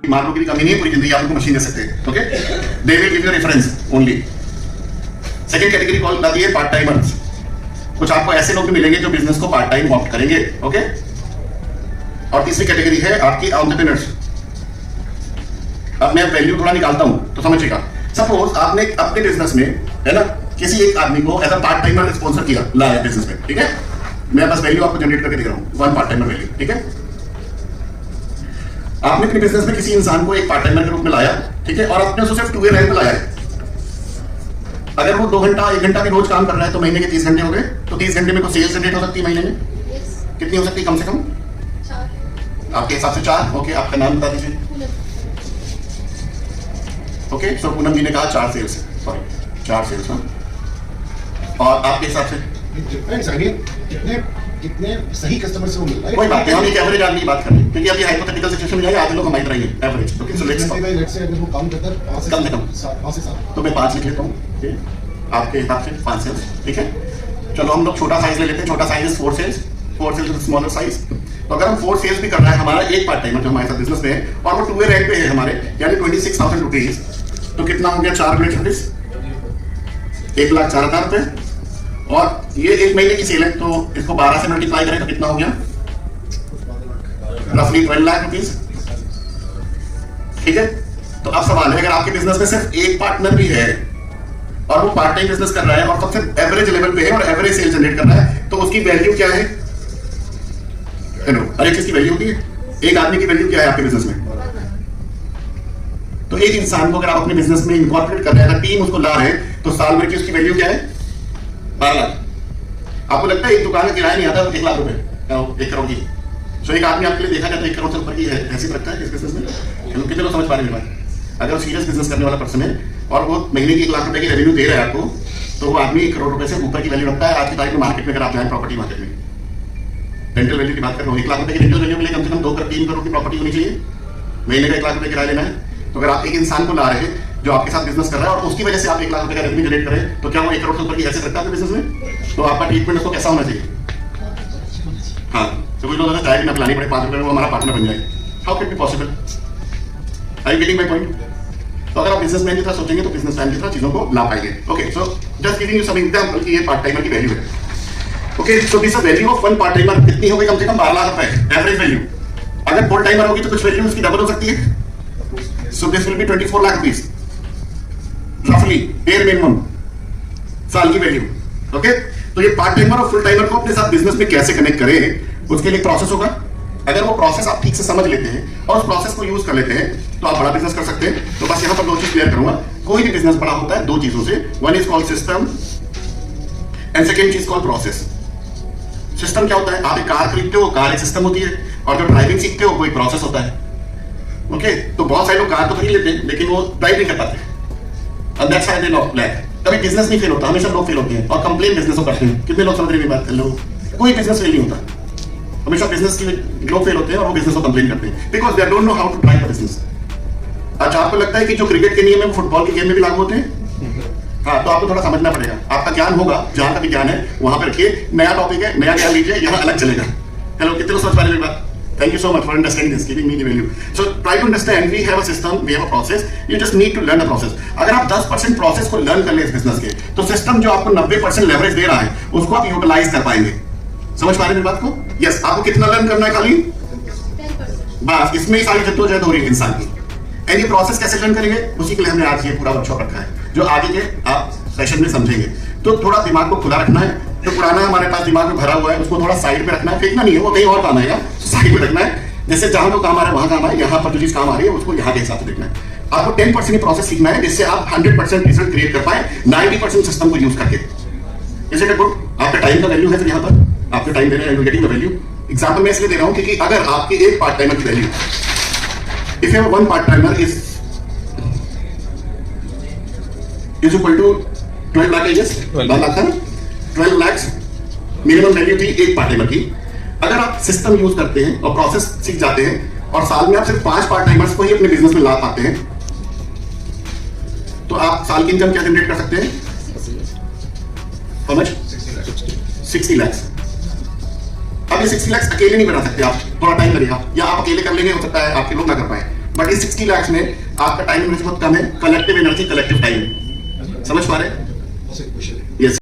मार्कों की भी कमी नहीं है, पूरी जिंदगी आप उनको मशीन दे सकते हैं। Okay, they will give you reference only. Second category call आती है पार्ट टाइमर्स। कुछ आपको ऐसे लोग भी मिलेंगे जो बिजनेस को पार्ट टाइम ऑप्ट करेंगे। ओके, और तीसरी कैटेगरी है आपकी एंटरप्रेन्योर्स। अब मैं वैल्यू थोड़ा निकालता हूं तो समझिएगा। सपोज आपने अपने बिजनेस में, है ना, किसी एक आदमी को as a part timer sponsor किया, लाया बिजनेस में, ठीक है। मैं बस वैल्यू आपको जनरेट करके दे रहा हूं, वन पार्ट टाइमर वैल्यू, ठीक है। आपने अपने बिजनेस में किसी इंसान को एक पार्ट टाइमर के रूप में लाया, ठीक है, और आपने उसको सिर्फ 2 वे रैंक पे लाया है। अगर वो 2 घंटा 1 घंटा भी रोज काम कर रहा है तो महीने के 30 घंटे हो गए। तो 30 घंटे में को सेल्स जनरेट हो सकती है महीने में? कितनी हो सकती है? कम से कम 4 आपके हिसाब से 4। ओके, आपका नाम बता दीजिए। ओके, सो पूनम जी ने कहा 4 सेल्स, सॉरी 4 सेल्स। और आपके हिसाब से कितने सही कस्टमर से वो मिल रहा है? कोई बात नहीं, हम एक एवरेज आदमी की बात कर रहे हैं क्योंकि अभी हाइपोथेटिकल सिचुएशन में जाएगा, आधे लोग हमारी तरह ही है average. Okay, so let's let's say अगर वो कम करता है कम से कम 5 से 7 तो मैं 5 लिख लेता हूँ आपके हिसाब से 5 सेल्स, ठीक है। चलो हम लोग छोटा साइज ले लेते हैं। छोटा size 4 cells, 4 cells smaller size. तो अगर हम 4 सेल्स भी कर रहा है हमारा एक पार्ट टाइमर जो हमारे साथ बिजनेस में है और वो 2 वे रैंक पे है हमारे, यानी 26,000 रुपीज, तो कितना हो गया? 4 गुणे 26, 1,04,000 रुपए। और ये एक महीने की सेल है तो इसको 12 से मल्टीप्लाई करें तो कितना हो गया? रफली 12 लाख रुपीज, ठीक है। तो अब सवाल है, अगर आपके बिजनेस में सिर्फ एक पार्टनर भी है और वो पार्ट टाइम बिजनेस कर रहा है और सबसे एवरेज लेवल पे है और एवरेज सेल जनरेट कर रहा है, तो उसकी वैल्यू क्या है? हर एक चीज की वैल्यू होती है। एक आदमी की वैल्यू क्या है आपके बिजनेस में? तो एक इंसान को अगर आप अपने बिजनेस में इंकॉर्पोरेट कर रहे हैं, टीम उसको ला रहे हैं, तो साल भर की उसकी वैल्यू क्या है? 12 लाख। आपको लगता है एक दुकान का किराया नहीं आता 1 लाख रुपए, 1 करोड़ की? सो एक आदमी आपके लिए देखा जाता है 1 करोड़ से ऊपर की हैसियत रखता है इस बिजनेस में? कितने लोग समझ पा रहे हैं बात? अगर वो सीरियस बिजनेस करने वाला पर्सन है और वो महीने की 1 लाख रुपए की रेवेन्यू दे रहा है आपको, तो वो आदमी 1 करोड़ रुपए से ऊपर की वैल्यू रखता है आज की तारीख में मार्केट में। अगर आप जाए प्रॉपर्टी मार्केट में, रेंटल वैल्यू की बात कर रहा हूँ, 1 लाख रुपए की रेंटल वैल्यू के लिए कम से कम 2 करोड़ 3 करोड़ की प्रॉपर्टी होनी चाहिए। महीने का 1 लाख रुपए किराया लेना है, तो अगर आप एक इंसान को ला रहे हैं जो आपके साथ बिजनेस कर रहा है और उसकी वजह से आप 1 लाख रुपए का रेवेन्यू जनरेट करें, तो क्या वो 1 करोड़ से ऊपर की हैसियत रखता है बिजनेस में? तो आपका ट्रीटमेंट उसको कैसा होना चाहिए? हाँ, तो कुछ लोग अगर चाय भी ना पिलानी पड़े 5 रुपए में वो हमारा पार्टनर बन जाए, how can be possible? Are you getting my point? तो अगर आप बिजनेसमैन की तरह सोचेंगे तो बिजनेसमैन की तरह चीजों को ला पाएंगे। Okay, so just giving you some example कि ये पार्ट टाइमर की वैल्यू है। Okay, so this value of one part timer कितनी हो गई? कम से कम 12 लाख रुपए एवरेज वैल्यू। अगर फुल टाइमर होगी तो कुछ वैल्यू उसकी डबल हो सकती है। So this will be 24 lakh rupees रफली, बेयर मिनिमम साल की वैल्यू। ओके, तो ये पार्ट टाइमर और फुल टाइमर को अपने साथ बिजनेस में कैसे कनेक्ट करें, उसके लिए प्रोसेस होगा। अगर वो प्रोसेस आप ठीक से समझ लेते हैं और उस प्रोसेस को यूज कर लेते हैं तो आप बड़ा बिजनेस कर सकते हैं। तो बस यहां पर 2 चीज क्लियर करूंगा। कोई भी बिजनेस बड़ा होता है 2 चीजों से, one is called system and second चीज कॉल्ड प्रोसेस। सिस्टम क्या होता है? आप एक कार खरीदते हो, कार एक सिस्टम होती है, और जो ड्राइविंग सीखते हो वो एक प्रोसेस होता है। ओके, तो बहुत सारे लोग कार तो खरीद लेते हैं लेकिन वो ड्राइव नहीं कर पाते, and that's why they lack। कभी बिजनेस नहीं फेल होता, हमेशा लोग फेल होते हैं और कंप्लेन बिजनेस को करते हैं। कितने लोग समझ रहे हैं बात? लोग कोई बिजनेस फेल नहीं होता, हमेशा बिजनेस की लोग फेल होते हैं और वो बिजनेस को कंप्लेन करते हैं because they don't know how to drive the business. अच्छा, आपको लगता है कि जो क्रिकेट के नियम है फुटबॉल के गेम में भी लागू होते हैं? हाँ, तो आपको थोड़ा समझना पड़ेगा। आपका ज्ञान होगा, जहां का भी ज्ञान है वहां पर रखिए। नया टॉपिक है, नया ज्ञान लीजिए, यहाँ अलग चलेगा। हेलो, कितने लोग समझ पा रहे हैं बात? Thank you so much for understanding this, giving me the value. So try to understand. We have a system, we have a process. You just need to learn the process. अगर आप 10% process को learn कर ले इस business के, तो system जो आपको 90% लेवरेज दे रहा है उसको आप यूटिलाइज कर पाएंगे। समझ पा रहे हैं बात को? यस, आपको कितना लर्न करना है? खाली 10%। बस इसमें ही सारी जद्दोजहद हो रही है इंसान की। एंड ये प्रोसेस कैसे लर्न करेंगे, उसी के लिए हमने आज ये पूरा वर्कशॉप रखा है, जो आगे के आप सेशन में समझेंगे। तो थोड़ा दिमाग को खुला रखना है। जो पुराना हमारे पास दिमाग में भरा हुआ है उसको थोड़ा साइड पे रखना है, फेंकना नहीं है, वो कहीं और काम आएगा। साइड पे रखना है, जैसे जहां जो काम आ रहा है वहां काम आए, यहाँ पर जो चीज काम आ रही है उसको यहाँ के हिसाब से देखना है। आपको 10% ही प्रोसेस सीखना है जिससे आप 100% रिजल्ट क्रिएट कर पाए 90% सिस्टम को यूज करके। Is it good? आपका टाइम का वैल्यू है, फिर यहाँ पर आपके टाइम दे रहे हैं, गेटिंग द वैल्यू। एग्जाम्पल मैं इसलिए दे रहा हूँ क्योंकि अगर आपकी एक पार्ट टाइमर की value, if you have one part timer is equal to 12 lakh, 12 lakh था, 12 लाख मिनिमम वैल्यू थी एक पार्ट टाइमर की। अगर आप सिस्टम यूज करते हैं और प्रोसेस सीख जाते हैं और साल में आप सिर्फ 5 पार्ट टाइमर्स को ही अपने बिजनेस में ला पाते हैं, तो आप साल की इनकम क्या जनरेट कर सकते हैं? 60 लाख। अब ये 60 लाख अकेले नहीं बना सकते आप, थोड़ा टाइम लगेगा, या आप अकेले कर लेंगे, हो सकता है आपके लोग ना कर पाए। बट इस 60 लाख में आपका टाइम इन्वेस्ट बहुत कम है, कलेक्टिव एनर्जी, कलेक्टिव टाइम है। समझ पा रहे हैं? बस एक क्वेश्चन है यस